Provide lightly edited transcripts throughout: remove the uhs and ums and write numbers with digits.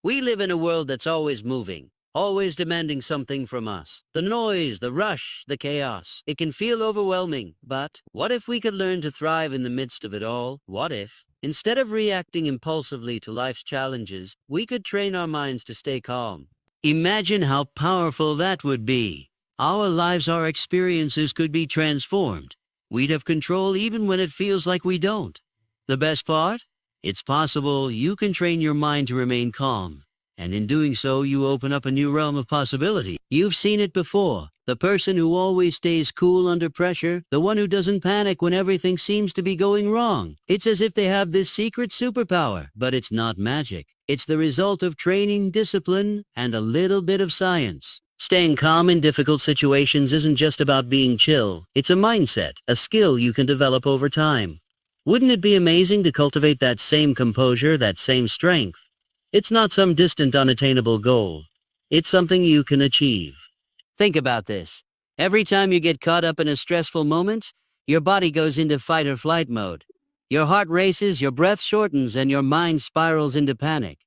We live in a world that's always moving, always demanding something from us. The noise, the rush, the chaos. It can feel overwhelming, but what if we could learn to thrive in the midst of it all? What if, instead of reacting impulsively to life's challenges, we could train our minds to stay calm? Imagine how powerful that would be. Our lives, our experiences could be transformed. We'd have control even when it feels like we don't. The best part? It's possible you can train your mind to remain calm. And in doing so, you open up a new realm of possibility. You've seen it before. The person who always stays cool under pressure, the one who doesn't panic when everything seems to be going wrong. It's as if they have this secret superpower, but it's not magic. It's the result of training, discipline, and a little bit of science. Staying calm in difficult situations isn't just about being chill. It's a mindset, a skill you can develop over time. Wouldn't it be amazing to cultivate that same composure, that same strength? It's not some distant, unattainable goal. It's something you can achieve. Think about this. Every time you get caught up in a stressful moment, your body goes into fight or flight mode. Your heart races, your breath shortens, and your mind spirals into panic.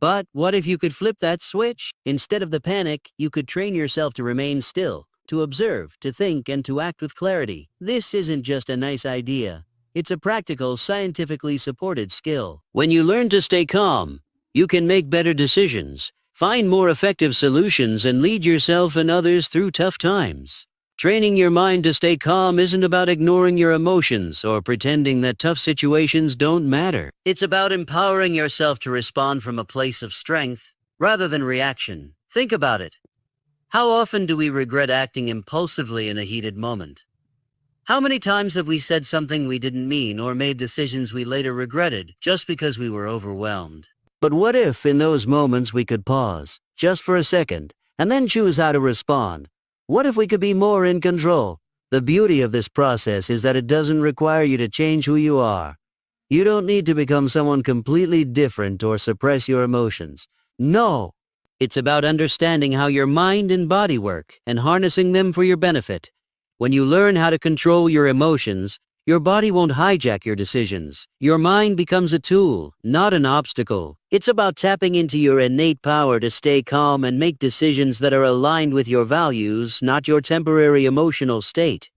But what if you could flip that switch? Instead of the panic, you could train yourself to remain still, to observe, to think, and to act with clarity. This isn't just a nice idea. It's a practical, scientifically supported skill. When you learn to stay calm, you can make better decisions, find more effective solutions, and lead yourself and others through tough times. Training your mind to stay calm isn't about ignoring your emotions or pretending that tough situations don't matter. It's about empowering yourself to respond from a place of strength rather than reaction. Think about it. How often do we regret acting impulsively in a heated moment? How many times have we said something we didn't mean or made decisions we later regretted just because we were overwhelmed? But what if in those moments we could pause, just for a second, and then choose how to respond? What if we could be more in control? The beauty of this process is that it doesn't require you to change who you are. You don't need to become someone completely different or suppress your emotions. No! It's about understanding how your mind and body work and harnessing them for your benefit. When you learn how to control your emotions, your body won't hijack your decisions. Your mind becomes a tool, not an obstacle. It's about tapping into your innate power to stay calm and make decisions that are aligned with your values, not your temporary emotional state.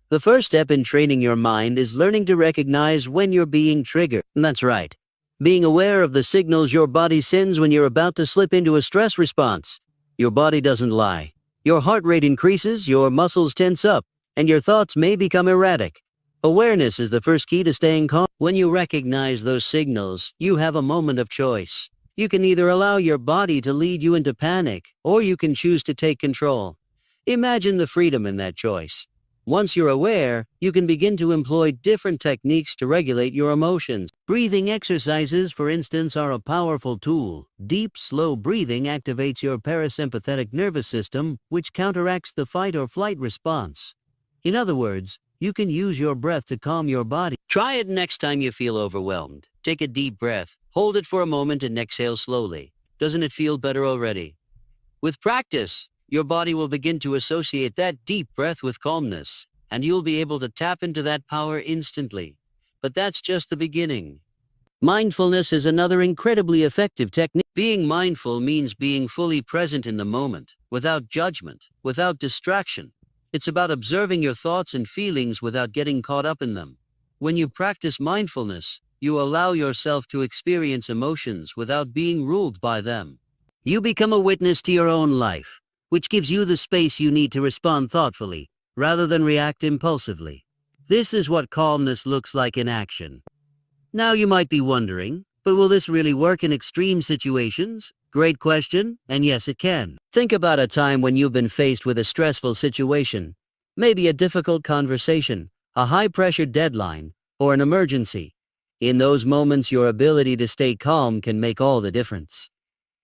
The first step in training your mind is learning to recognize when you're being triggered. That's right. Being aware of the signals your body sends when you're about to slip into a stress response. Your body doesn't lie. Your heart rate increases, your muscles tense up, and your thoughts may become erratic. Awareness is the first key to staying calm. When you recognize those signals, you have a moment of choice. You can either allow your body to lead you into panic, or you can choose to take control. Imagine the freedom in that choice. Once you're aware, you can begin to employ different techniques to regulate your emotions. Breathing exercises, for instance, are a powerful tool. Deep, slow breathing activates your parasympathetic nervous system, which counteracts the fight or flight response. In other words, you can use your breath to calm your body. Try it next time you feel overwhelmed. Take a deep breath, hold it for a moment, and exhale slowly. Doesn't it feel better already? With practice, your body will begin to associate that deep breath with calmness, and you'll be able to tap into that power instantly. But that's just the beginning. Mindfulness is another incredibly effective technique. Being mindful means being fully present in the moment, without judgment, without distraction. It's about observing your thoughts and feelings without getting caught up in them. When you practice mindfulness, you allow yourself to experience emotions without being ruled by them. You become a witness to your own life, which gives you the space you need to respond thoughtfully, rather than react impulsively. This is what calmness looks like in action. Now you might be wondering, but will this really work in extreme situations? Great question, and yes, it can. Think about a time when you've been faced with a stressful situation, maybe a difficult conversation, a high-pressure deadline, or an emergency. In those moments, your ability to stay calm can make all the difference.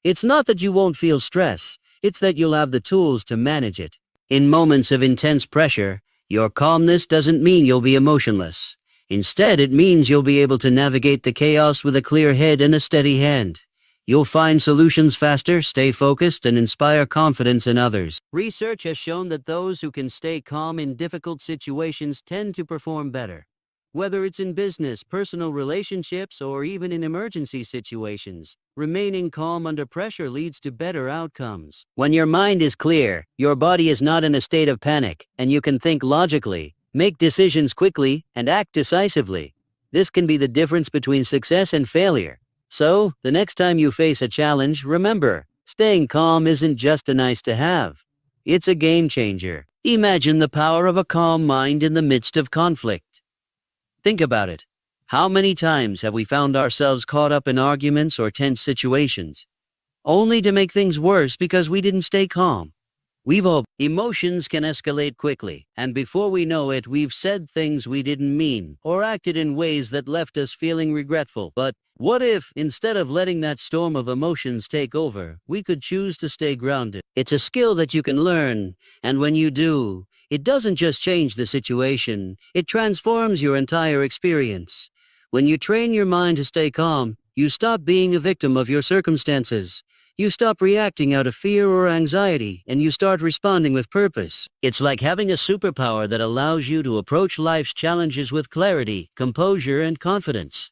It's not that you won't feel stress, it's that you'll have the tools to manage it. In moments of intense pressure, your calmness doesn't mean you'll be emotionless. Instead, it means you'll be able to navigate the chaos with a clear head and a steady hand. You'll find solutions faster, stay focused, and inspire confidence in others. Research has shown that those who can stay calm in difficult situations tend to perform better. Whether it's in business, personal relationships, or even in emergency situations, remaining calm under pressure leads to better outcomes. When your mind is clear, your body is not in a state of panic, and you can think logically, make decisions quickly, and act decisively. This can be the difference between success and failure. So, the next time you face a challenge, remember, staying calm isn't just a nice to have. It's a game changer. Imagine the power of a calm mind in the midst of conflict. Think about it. How many times have we found ourselves caught up in arguments or tense situations, only to make things worse because we didn't stay calm? Emotions can escalate quickly, and before we know it, we've said things we didn't mean, or acted in ways that left us feeling regretful. But what if, instead of letting that storm of emotions take over, we could choose to stay grounded? It's a skill that you can learn, and when you do, it doesn't just change the situation, it transforms your entire experience. When you train your mind to stay calm, you stop being a victim of your circumstances. You stop reacting out of fear or anxiety, and you start responding with purpose. It's like having a superpower that allows you to approach life's challenges with clarity, composure, and confidence.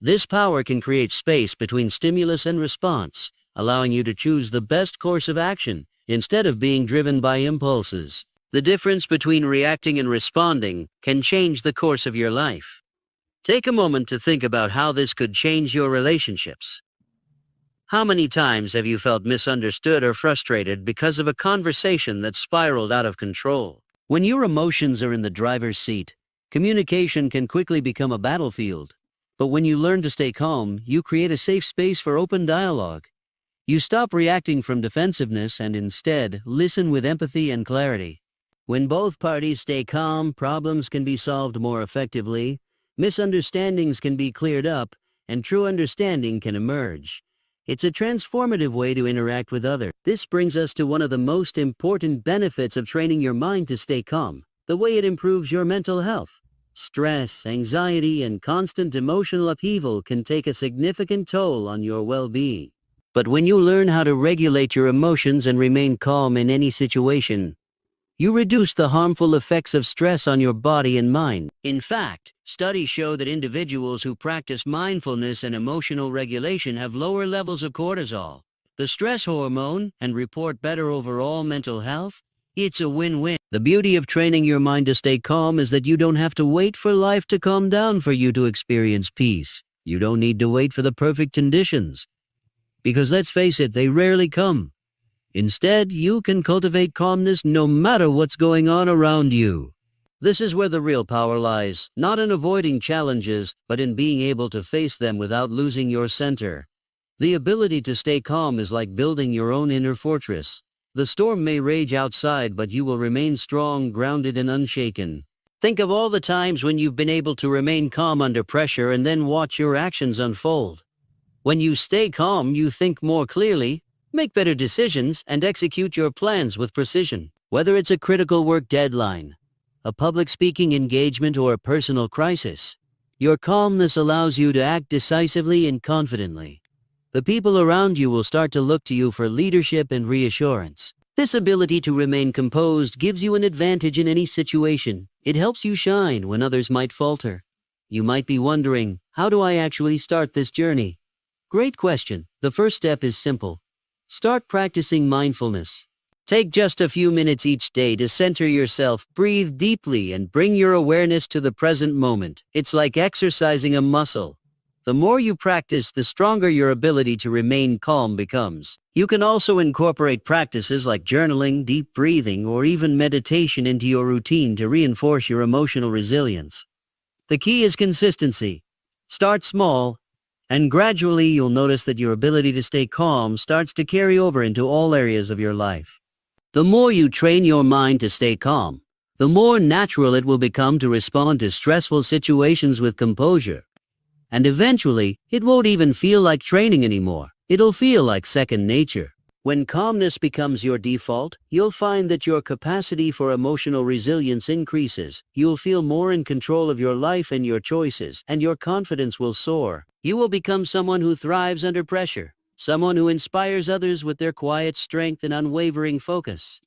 This power can create space between stimulus and response, allowing you to choose the best course of action instead of being driven by impulses. The difference between reacting and responding can change the course of your life. Take a moment to think about how this could change your relationships. How many times have you felt misunderstood or frustrated because of a conversation that spiraled out of control? When your emotions are in the driver's seat, communication can quickly become a battlefield. But when you learn to stay calm, you create a safe space for open dialogue. You stop reacting from defensiveness and instead listen with empathy and clarity. When both parties stay calm, problems can be solved more effectively, misunderstandings can be cleared up, and true understanding can emerge. It's a transformative way to interact with others. This brings us to one of the most important benefits of training your mind to stay calm, the way it improves your mental health. Stress, anxiety, and constant emotional upheaval can take a significant toll on your well-being. But when you learn how to regulate your emotions and remain calm in any situation, you reduce the harmful effects of stress on your body and mind. In fact, studies show that individuals who practice mindfulness and emotional regulation have lower levels of cortisol, the stress hormone, and report better overall mental health. It's a win-win. The beauty of training your mind to stay calm is that you don't have to wait for life to calm down for you to experience peace. You don't need to wait for the perfect conditions, because let's face it, they rarely come. Instead, you can cultivate calmness no matter what's going on around you. This is where the real power lies, not in avoiding challenges, but in being able to face them without losing your center. The ability to stay calm is like building your own inner fortress. The storm may rage outside, but you will remain strong, grounded, and unshaken. Think of all the times when you've been able to remain calm under pressure and then watch your actions unfold. When you stay calm, you think more clearly, make better decisions, and execute your plans with precision. Whether it's a critical work deadline, a public speaking engagement, or a personal crisis, your calmness allows you to act decisively and confidently. The people around you will start to look to you for leadership and reassurance. This ability to remain composed gives you an advantage in any situation. It helps you shine when others might falter. You might be wondering, how do I actually start this journey? Great question. The first step is simple. Start practicing mindfulness. Take just a few minutes each day to center yourself, breathe deeply, and bring your awareness to the present moment. It's like exercising a muscle. The more you practice, the stronger your ability to remain calm becomes. You can also incorporate practices like journaling, deep breathing, or even meditation into your routine to reinforce your emotional resilience. The key is consistency. Start small, and gradually you'll notice that your ability to stay calm starts to carry over into all areas of your life. The more you train your mind to stay calm, the more natural it will become to respond to stressful situations with composure. And eventually, it won't even feel like training anymore. It'll feel like second nature. When calmness becomes your default, you'll find that your capacity for emotional resilience increases. You'll feel more in control of your life and your choices, and your confidence will soar. You will become someone who thrives under pressure, someone who inspires others with their quiet strength and unwavering focus.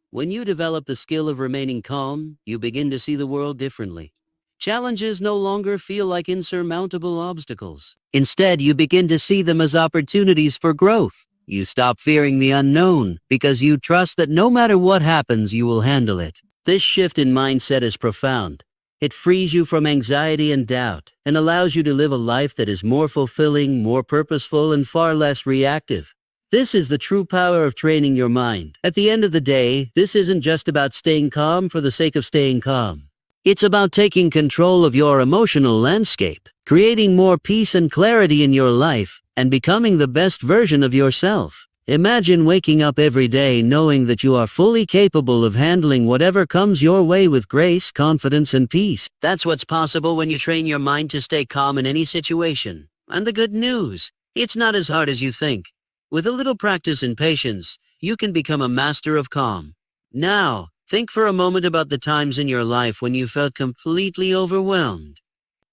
When you develop the skill of remaining calm, you begin to see the world differently. Challenges no longer feel like insurmountable obstacles. Instead, you begin to see them as opportunities for growth. You stop fearing the unknown because you trust that no matter what happens, you will handle it. This shift in mindset is profound. It frees you from anxiety and doubt and allows you to live a life that is more fulfilling, more purposeful, and far less reactive. This is the true power of training your mind. At the end of the day, this isn't just about staying calm for the sake of staying calm. It's about taking control of your emotional landscape, creating more peace and clarity in your life, and becoming the best version of yourself. Imagine waking up every day knowing that you are fully capable of handling whatever comes your way with grace, confidence, and peace. That's what's possible when you train your mind to stay calm in any situation. And the good news, it's not as hard as you think. With a little practice and patience, you can become a master of calm. Now, think for a moment about the times in your life when you felt completely overwhelmed.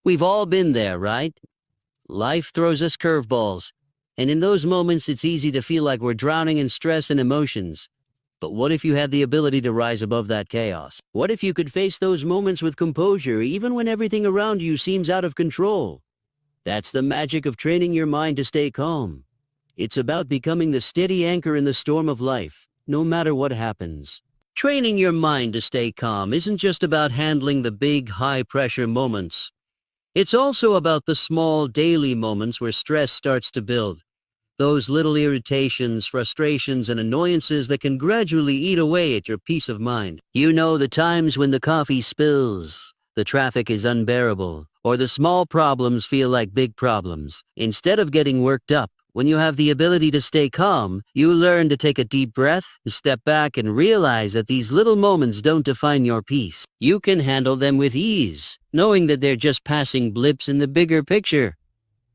We've all been there, right? Life throws us curveballs, and in those moments it's easy to feel like we're drowning in stress and emotions. But what if you had the ability to rise above that chaos? What if you could face those moments with composure even when everything around you seems out of control? That's the magic of training your mind to stay calm. It's about becoming the steady anchor in the storm of life, no matter what happens. Training your mind to stay calm isn't just about handling the big, high-pressure moments. It's also about the small, daily moments where stress starts to build. Those little irritations, frustrations, and annoyances that can gradually eat away at your peace of mind. You know, the times when the coffee spills, the traffic is unbearable, or the small problems feel like big problems. Instead of getting worked up, when you have the ability to stay calm, you learn to take a deep breath, step back, and realize that these little moments don't define your peace. You can handle them with ease, knowing that they're just passing blips in the bigger picture.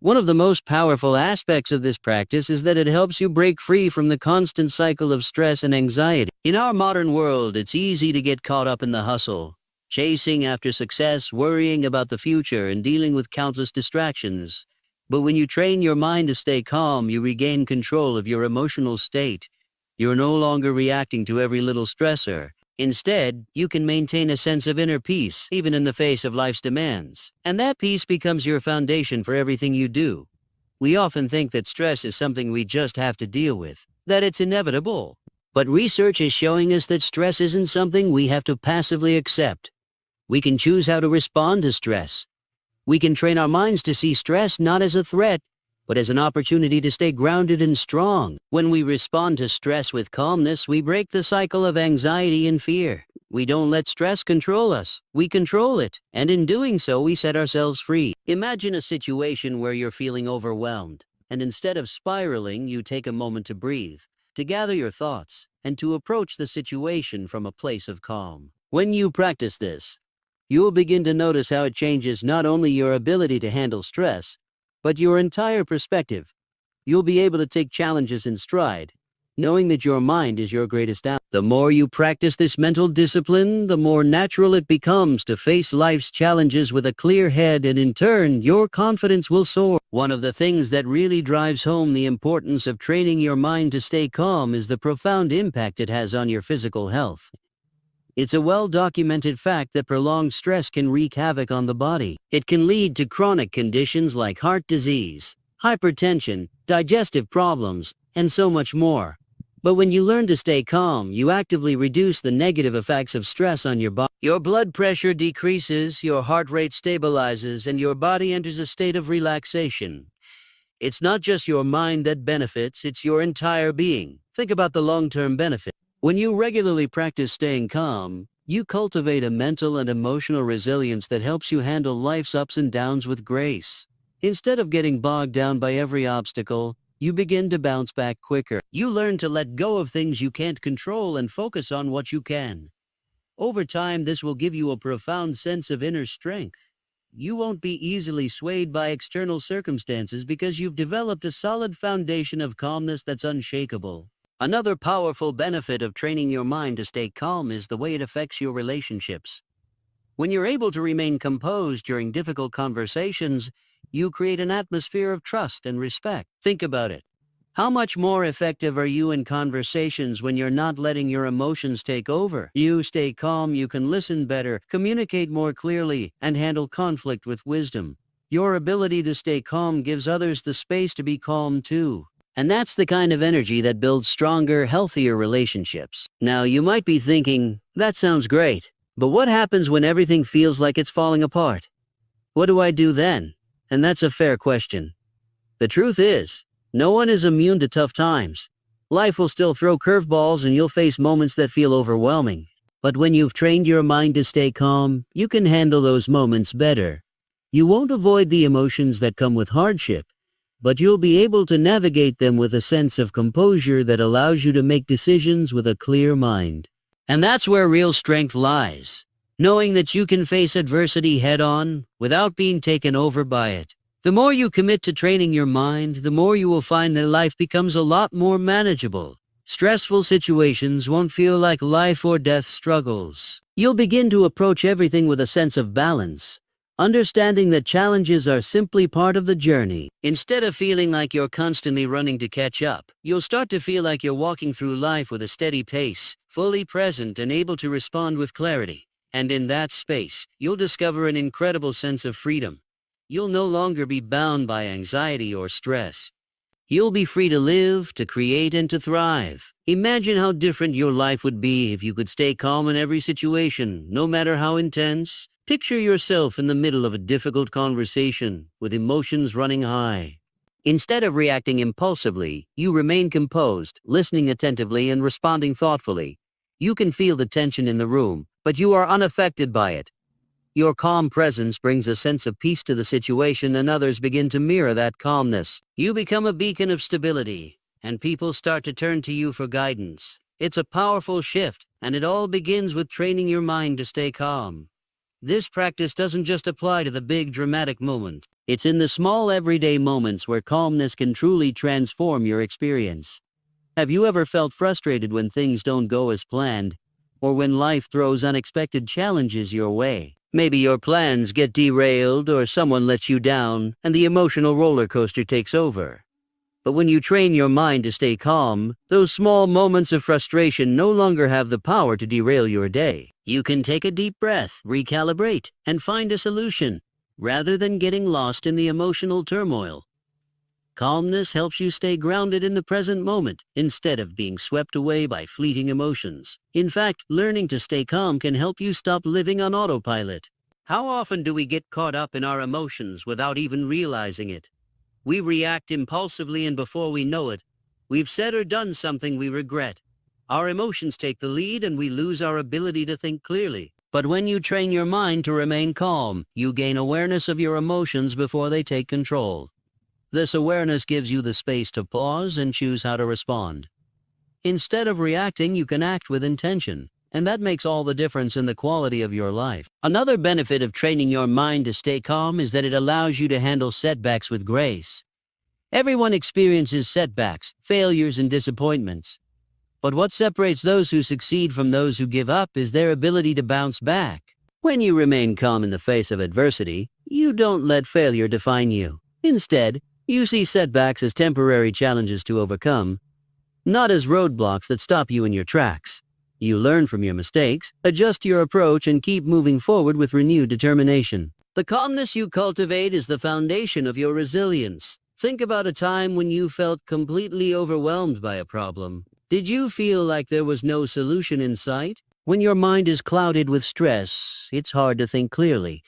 One of the most powerful aspects of this practice is that it helps you break free from the constant cycle of stress and anxiety. In our modern world, it's easy to get caught up in the hustle, chasing after success, worrying about the future, and dealing with countless distractions. But when you train your mind to stay calm, you regain control of your emotional state. You're no longer reacting to every little stressor. Instead, you can maintain a sense of inner peace, even in the face of life's demands. And that peace becomes your foundation for everything you do. We often think that stress is something we just have to deal with, that it's inevitable. But research is showing us that stress isn't something we have to passively accept. We can choose how to respond to stress. We can train our minds to see stress not as a threat, but as an opportunity to stay grounded and strong. When we respond to stress with calmness, we break the cycle of anxiety and fear. We don't let stress control us. We control it. And in doing so, we set ourselves free. Imagine a situation where you're feeling overwhelmed, and instead of spiraling, you take a moment to breathe, to gather your thoughts, and to approach the situation from a place of calm. When you practice this, you'll begin to notice how it changes not only your ability to handle stress, but your entire perspective. You'll be able to take challenges in stride, knowing that your mind is your greatest ally. The more you practice this mental discipline, the more natural it becomes to face life's challenges with a clear head, and in turn, your confidence will soar. One of the things that really drives home the importance of training your mind to stay calm is the profound impact it has on your physical health. It's a well-documented fact that prolonged stress can wreak havoc on the body. It can lead to chronic conditions like heart disease, hypertension, digestive problems, and so much more. But when you learn to stay calm, you actively reduce the negative effects of stress on your body. Your blood pressure decreases, your heart rate stabilizes, and your body enters a state of relaxation. It's not just your mind that benefits, it's your entire being. Think about the long-term benefit. When you regularly practice staying calm, you cultivate a mental and emotional resilience that helps you handle life's ups and downs with grace. Instead of getting bogged down by every obstacle, you begin to bounce back quicker. You learn to let go of things you can't control and focus on what you can. Over time, this will give you a profound sense of inner strength. You won't be easily swayed by external circumstances because you've developed a solid foundation of calmness that's unshakable. Another powerful benefit of training your mind to stay calm is the way it affects your relationships. When you're able to remain composed during difficult conversations, you create an atmosphere of trust and respect. Think about it. How much more effective are you in conversations when you're not letting your emotions take over? You stay calm, you can listen better, communicate more clearly, and handle conflict with wisdom. Your ability to stay calm gives others the space to be calm too. And that's the kind of energy that builds stronger, healthier relationships. Now, you might be thinking, that sounds great, but what happens when everything feels like it's falling apart? What do I do then? And that's a fair question. The truth is, no one is immune to tough times. Life will still throw curveballs and you'll face moments that feel overwhelming. But when you've trained your mind to stay calm, you can handle those moments better. You won't avoid the emotions that come with hardship, but you'll be able to navigate them with a sense of composure that allows you to make decisions with a clear mind. And that's where real strength lies, knowing that you can face adversity head-on without being taken over by it. The more you commit to training your mind, the more you will find that life becomes a lot more manageable. Stressful situations won't feel like life or death struggles. You'll begin to approach everything with a sense of balance, understanding that challenges are simply part of the journey. Instead of feeling like you're constantly running to catch up, you'll start to feel like you're walking through life with a steady pace, fully present and able to respond with clarity. And in that space, you'll discover an incredible sense of freedom. You'll no longer be bound by anxiety or stress. You'll be free to live, to create, and to thrive. Imagine how different your life would be if you could stay calm in every situation, no matter how intense. Picture yourself in the middle of a difficult conversation, with emotions running high. Instead of reacting impulsively, you remain composed, listening attentively and responding thoughtfully. You can feel the tension in the room, but you are unaffected by it. Your calm presence brings a sense of peace to the situation and others begin to mirror that calmness. You become a beacon of stability, and people start to turn to you for guidance. It's a powerful shift, and it all begins with training your mind to stay calm. This practice doesn't just apply to the big dramatic moments. It's in the small everyday moments where calmness can truly transform your experience. Have you ever felt frustrated when things don't go as planned, or when life throws unexpected challenges your way? Maybe your plans get derailed or someone lets you down and the emotional roller coaster takes over. But when you train your mind to stay calm, those small moments of frustration no longer have the power to derail your day. You can take a deep breath, recalibrate, and find a solution, rather than getting lost in the emotional turmoil. Calmness helps you stay grounded in the present moment, instead of being swept away by fleeting emotions. In fact, learning to stay calm can help you stop living on autopilot. How often do we get caught up in our emotions without even realizing it? We react impulsively and before we know it, we've said or done something we regret. Our emotions take the lead and we lose our ability to think clearly. But when you train your mind to remain calm, you gain awareness of your emotions before they take control. This awareness gives you the space to pause and choose how to respond. Instead of reacting, you can act with intention, and that makes all the difference in the quality of your life. Another benefit of training your mind to stay calm is that it allows you to handle setbacks with grace. Everyone experiences setbacks, failures, and disappointments. But what separates those who succeed from those who give up is their ability to bounce back. When you remain calm in the face of adversity, you don't let failure define you. Instead, you see setbacks as temporary challenges to overcome, not as roadblocks that stop you in your tracks. You learn from your mistakes, adjust your approach, and keep moving forward with renewed determination. The calmness you cultivate is the foundation of your resilience. Think about a time when you felt completely overwhelmed by a problem. Did you feel like there was no solution in sight? When your mind is clouded with stress, it's hard to think clearly.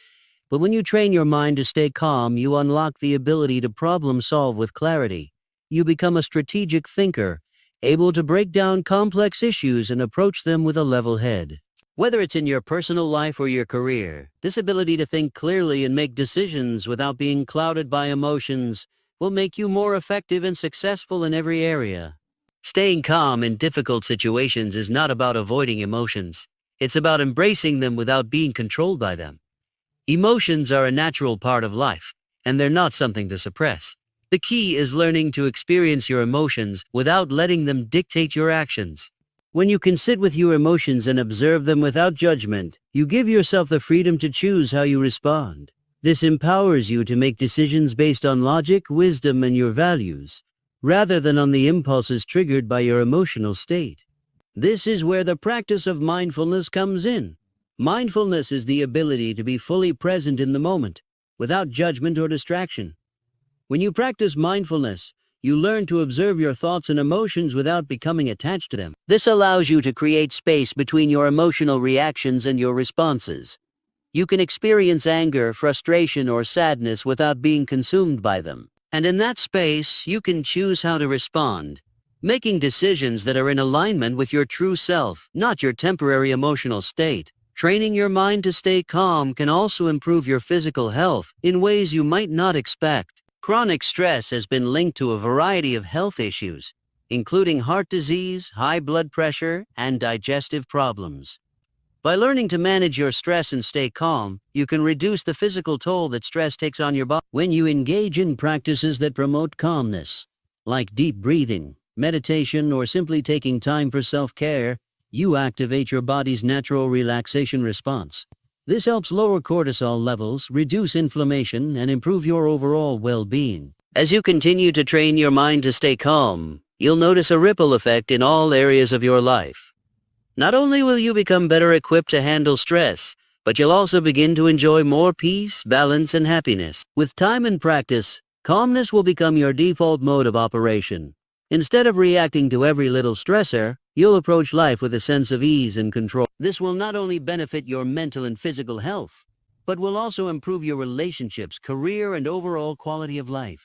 But when you train your mind to stay calm, you unlock the ability to problem solve with clarity. You become a strategic thinker, able to break down complex issues and approach them with a level head. Whether it's in your personal life or your career, this ability to think clearly and make decisions without being clouded by emotions will make you more effective and successful in every area. Staying calm in difficult situations is not about avoiding emotions. It's about embracing them without being controlled by them. Emotions are a natural part of life, and they're not something to suppress. The key is learning to experience your emotions without letting them dictate your actions. When you can sit with your emotions and observe them without judgment, you give yourself the freedom to choose how you respond. This empowers you to make decisions based on logic, wisdom, and your values, rather than on the impulses triggered by your emotional state. This is where the practice of mindfulness comes in. Mindfulness is the ability to be fully present in the moment, without judgment or distraction. When you practice mindfulness, you learn to observe your thoughts and emotions without becoming attached to them. This allows you to create space between your emotional reactions and your responses. You can experience anger, frustration, or sadness without being consumed by them. And in that space, you can choose how to respond, making decisions that are in alignment with your true self, not your temporary emotional state. Training your mind to stay calm can also improve your physical health in ways you might not expect. Chronic stress has been linked to a variety of health issues, including heart disease, high blood pressure, and digestive problems. By learning to manage your stress and stay calm, you can reduce the physical toll that stress takes on your body. When you engage in practices that promote calmness, like deep breathing, meditation, or simply taking time for self-care, you activate your body's natural relaxation response. This helps lower cortisol levels, reduce inflammation, and improve your overall well-being. As you continue to train your mind to stay calm, you'll notice a ripple effect in all areas of your life. Not only will you become better equipped to handle stress, but you'll also begin to enjoy more peace, balance, and happiness. With time and practice, calmness will become your default mode of operation. Instead of reacting to every little stressor, you'll approach life with a sense of ease and control. This will not only benefit your mental and physical health, but will also improve your relationships, career, and overall quality of life.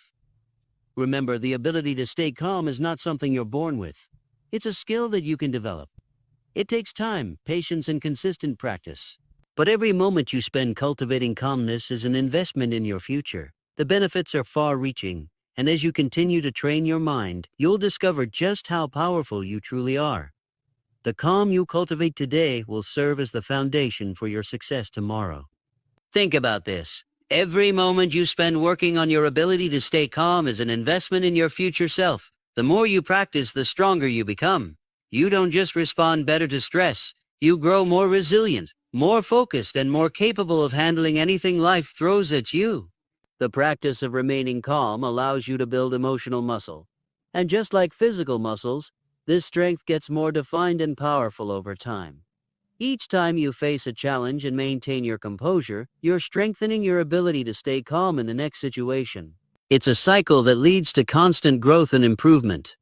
Remember, the ability to stay calm is not something you're born with. It's a skill that you can develop. It takes time, patience, and consistent practice. But every moment you spend cultivating calmness is an investment in your future. The benefits are far-reaching, and as you continue to train your mind, you'll discover just how powerful you truly are. The calm you cultivate today will serve as the foundation for your success tomorrow. Think about this. Every moment you spend working on your ability to stay calm is an investment in your future self. The more you practice, the stronger you become. You don't just respond better to stress. You grow more resilient, more focused, and more capable of handling anything life throws at you. The practice of remaining calm allows you to build emotional muscle. And just like physical muscles, this strength gets more defined and powerful over time. Each time you face a challenge and maintain your composure, you're strengthening your ability to stay calm in the next situation. It's a cycle that leads to constant growth and improvement.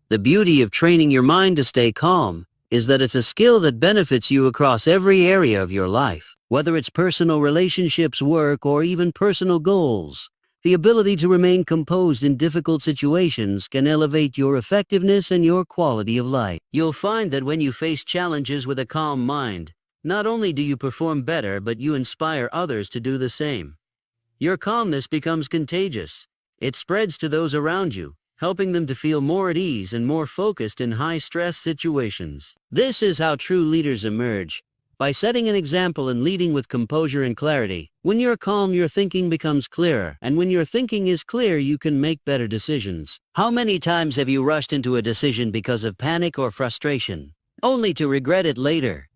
The beauty of training your mind to stay calm is that it's a skill that benefits you across every area of your life. Whether it's personal relationships, work, or even personal goals, the ability to remain composed in difficult situations can elevate your effectiveness and your quality of life. You'll find that when you face challenges with a calm mind, not only do you perform better, but you inspire others to do the same. Your calmness becomes contagious. It spreads to those around you, helping them to feel more at ease and more focused in high-stress situations. This is how true leaders emerge, by setting an example and leading with composure and clarity. When you're calm, your thinking becomes clearer, and when your thinking is clear, you can make better decisions. How many times have you rushed into a decision because of panic or frustration, only to regret it later?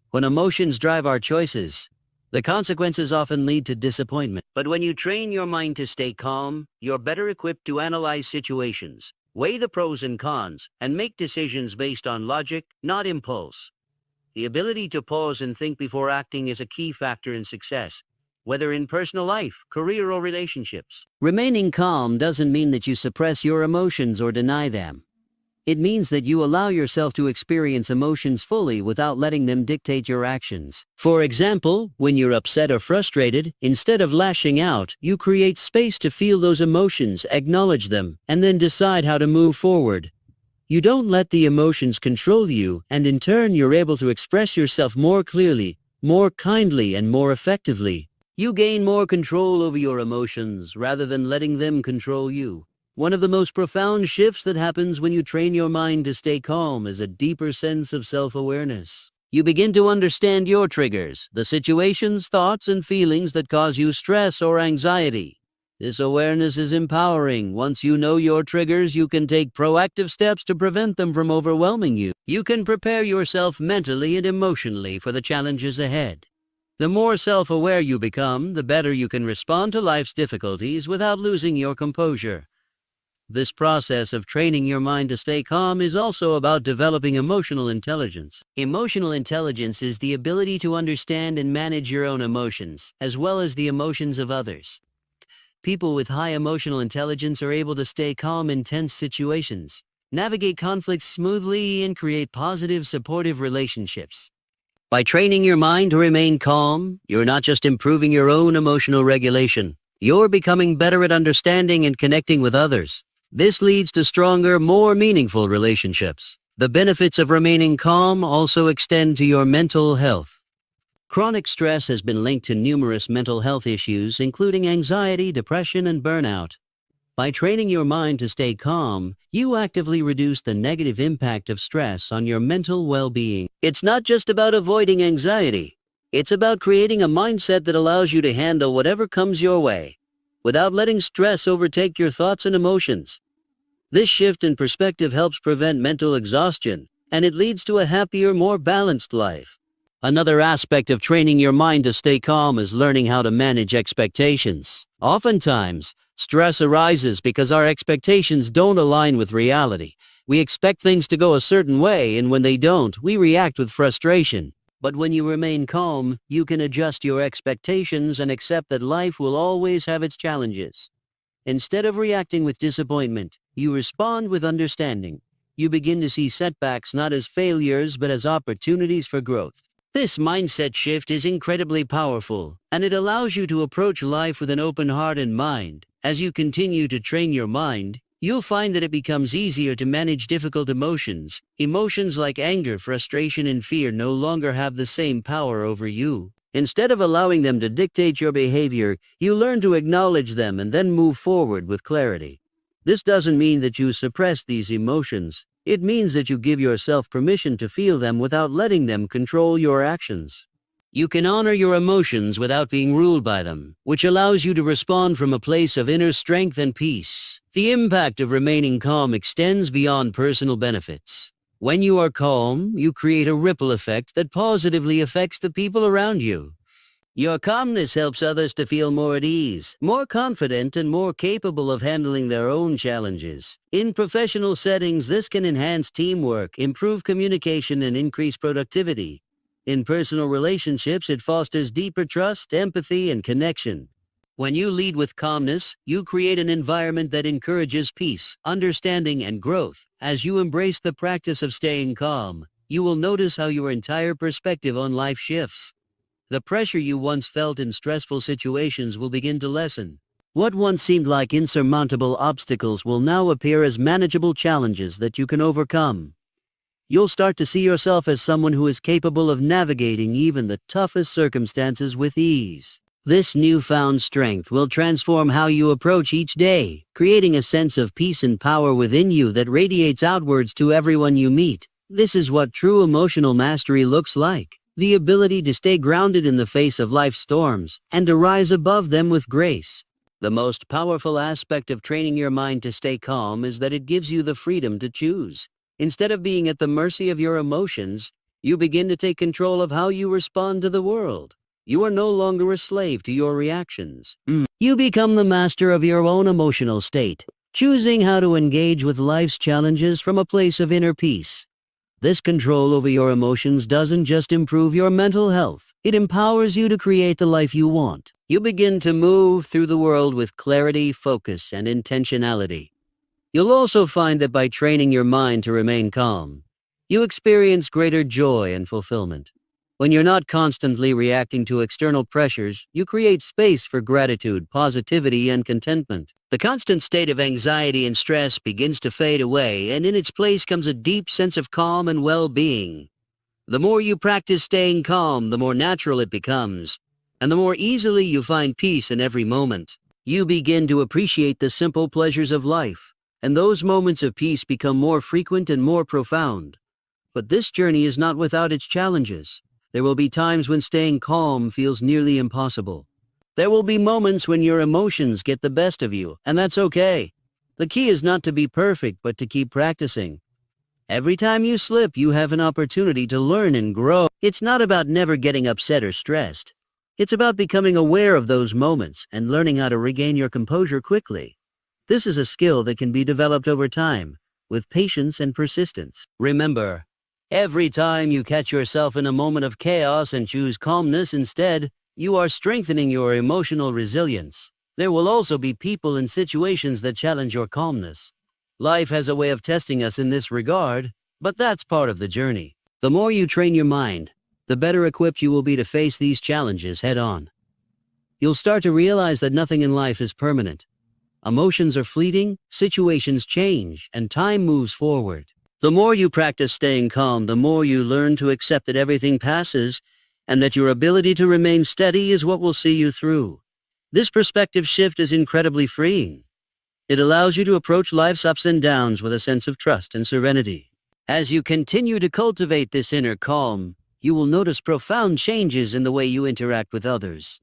When emotions drive our choices, the consequences often lead to disappointment. But when you train your mind to stay calm, you're better equipped to analyze situations, weigh the pros and cons, and make decisions based on logic, not impulse. The ability to pause and think before acting is a key factor in success, whether in personal life, career, or relationships. Remaining calm doesn't mean that you suppress your emotions or deny them. It means that you allow yourself to experience emotions fully without letting them dictate your actions. For example, when you're upset or frustrated, instead of lashing out, you create space to feel those emotions, acknowledge them, and then decide how to move forward. You don't let the emotions control you, and in turn you're able to express yourself more clearly, more kindly, and more effectively. You gain more control over your emotions rather than letting them control you. One of the most profound shifts that happens when you train your mind to stay calm is a deeper sense of self-awareness. You begin to understand your triggers, the situations, thoughts, and feelings that cause you stress or anxiety. This awareness is empowering. Once you know your triggers, you can take proactive steps to prevent them from overwhelming you. You can prepare yourself mentally and emotionally for the challenges ahead. The more self-aware you become, the better you can respond to life's difficulties without losing your composure. This process of training your mind to stay calm is also about developing emotional intelligence. Emotional intelligence is the ability to understand and manage your own emotions, as well as the emotions of others. People with high emotional intelligence are able to stay calm in tense situations, navigate conflicts smoothly, and create positive, supportive relationships. By training your mind to remain calm, you're not just improving your own emotional regulation, you're becoming better at understanding and connecting with others. This leads to stronger, more meaningful relationships. The benefits of remaining calm also extend to your mental health. Chronic stress has been linked to numerous mental health issues, including anxiety, depression, and burnout. By training your mind to stay calm, you actively reduce the negative impact of stress on your mental well-being. It's not just about avoiding anxiety. It's about creating a mindset that allows you to handle whatever comes your way, without letting stress overtake your thoughts and emotions. This shift in perspective helps prevent mental exhaustion, and it leads to a happier, more balanced life. Another aspect of training your mind to stay calm is learning how to manage expectations. Oftentimes, stress arises because our expectations don't align with reality. We expect things to go a certain way, and when they don't, we react with frustration. But when you remain calm, you can adjust your expectations and accept that life will always have its challenges. Instead of reacting with disappointment, you respond with understanding. You begin to see setbacks not as failures but as opportunities for growth. This mindset shift is incredibly powerful, and it allows you to approach life with an open heart and mind. As you continue to train your mind, you'll find that it becomes easier to manage difficult emotions. Emotions like anger, frustration, and fear no longer have the same power over you. Instead of allowing them to dictate your behavior, you learn to acknowledge them and then move forward with clarity. This doesn't mean that you suppress these emotions. It means that you give yourself permission to feel them without letting them control your actions. You can honor your emotions without being ruled by them, which allows you to respond from a place of inner strength and peace. The impact of remaining calm extends beyond personal benefits. When you are calm, you create a ripple effect that positively affects the people around you. Your calmness helps others to feel more at ease, more confident, and more capable of handling their own challenges. In professional settings, this can enhance teamwork, improve communication, and increase productivity. In personal relationships, it fosters deeper trust, empathy, and connection. When you lead with calmness, you create an environment that encourages peace, understanding, and growth. As you embrace the practice of staying calm, you will notice how your entire perspective on life shifts. The pressure you once felt in stressful situations will begin to lessen. What once seemed like insurmountable obstacles will now appear as manageable challenges that you can overcome. You'll start to see yourself as someone who is capable of navigating even the toughest circumstances with ease. This newfound strength will transform how you approach each day, creating a sense of peace and power within you that radiates outwards to everyone you meet. This is what true emotional mastery looks like. The ability to stay grounded in the face of life's storms, and to rise above them with grace. The most powerful aspect of training your mind to stay calm is that it gives you the freedom to choose. Instead of being at the mercy of your emotions, you begin to take control of how you respond to the world. You are no longer a slave to your reactions. You become the master of your own emotional state, choosing how to engage with life's challenges from a place of inner peace. This control over your emotions doesn't just improve your mental health, it empowers you to create the life you want. You begin to move through the world with clarity, focus, and intentionality. You'll also find that by training your mind to remain calm, you experience greater joy and fulfillment. When you're not constantly reacting to external pressures, you create space for gratitude, positivity, and contentment. The constant state of anxiety and stress begins to fade away, and in its place comes a deep sense of calm and well-being. The more you practice staying calm, the more natural it becomes, and the more easily you find peace in every moment. You begin to appreciate the simple pleasures of life, and those moments of peace become more frequent and more profound. But this journey is not without its challenges. There will be times when staying calm feels nearly impossible. There will be moments when your emotions get the best of you, and that's okay. The key is not to be perfect, but to keep practicing. Every time you slip, you have an opportunity to learn and grow. It's not about never getting upset or stressed. It's about becoming aware of those moments and learning how to regain your composure quickly. This is a skill that can be developed over time, with patience and persistence. Remember, every time you catch yourself in a moment of chaos and choose calmness instead, you are strengthening your emotional resilience. There will also be people and situations that challenge your calmness. Life has a way of testing us in this regard, but that's part of the journey. The more you train your mind, the better equipped you will be to face these challenges head on. You'll start to realize that nothing in life is permanent. Emotions are fleeting, situations change, and time moves forward. The more you practice staying calm, the more you learn to accept that everything passes, and that your ability to remain steady is what will see you through. This perspective shift is incredibly freeing. It allows you to approach life's ups and downs with a sense of trust and serenity. As you continue to cultivate this inner calm, you will notice profound changes in the way you interact with others.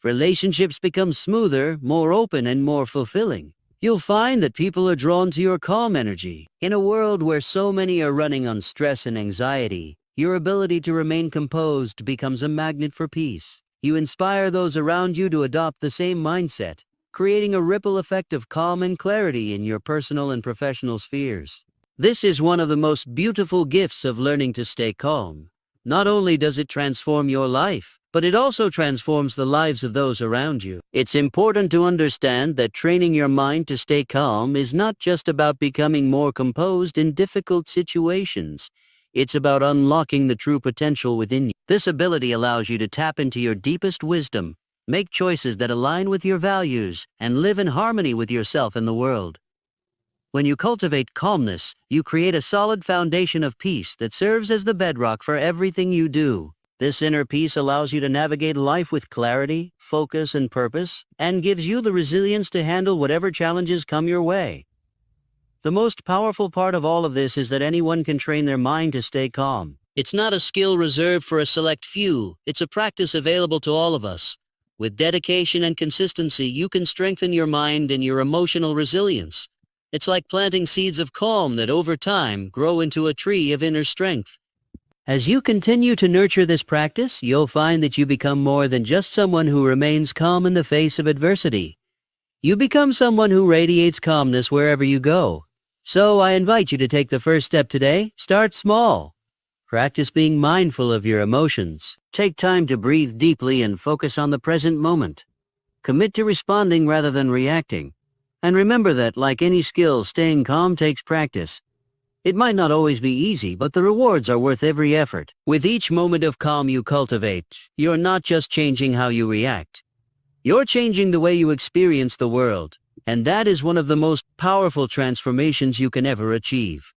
Relationships become smoother, more open, and more fulfilling. You'll find that people are drawn to your calm energy. In a world where so many are running on stress and anxiety, your ability to remain composed becomes a magnet for peace. You inspire those around you to adopt the same mindset, creating a ripple effect of calm and clarity in your personal and professional spheres. This is one of the most beautiful gifts of learning to stay calm. Not only does it transform your life, but it also transforms the lives of those around you. It's important to understand that training your mind to stay calm is not just about becoming more composed in difficult situations. It's about unlocking the true potential within you. This ability allows you to tap into your deepest wisdom, make choices that align with your values, and live in harmony with yourself and the world. When you cultivate calmness, you create a solid foundation of peace that serves as the bedrock for everything you do. This inner peace allows you to navigate life with clarity, focus, and purpose, and gives you the resilience to handle whatever challenges come your way. The most powerful part of all of this is that anyone can train their mind to stay calm. It's not a skill reserved for a select few, it's a practice available to all of us. With dedication and consistency, you can strengthen your mind and your emotional resilience. It's like planting seeds of calm that over time grow into a tree of inner strength. As you continue to nurture this practice, you'll find that you become more than just someone who remains calm in the face of adversity. You become someone who radiates calmness wherever you go. So I invite you to take the first step today. Start small. Practice being mindful of your emotions. Take time to breathe deeply and focus on the present moment. Commit to responding rather than reacting. And remember that, like any skill, staying calm takes practice. It might not always be easy, but the rewards are worth every effort. With each moment of calm you cultivate, you're not just changing how you react. You're changing the way you experience the world, and that is one of the most powerful transformations you can ever achieve.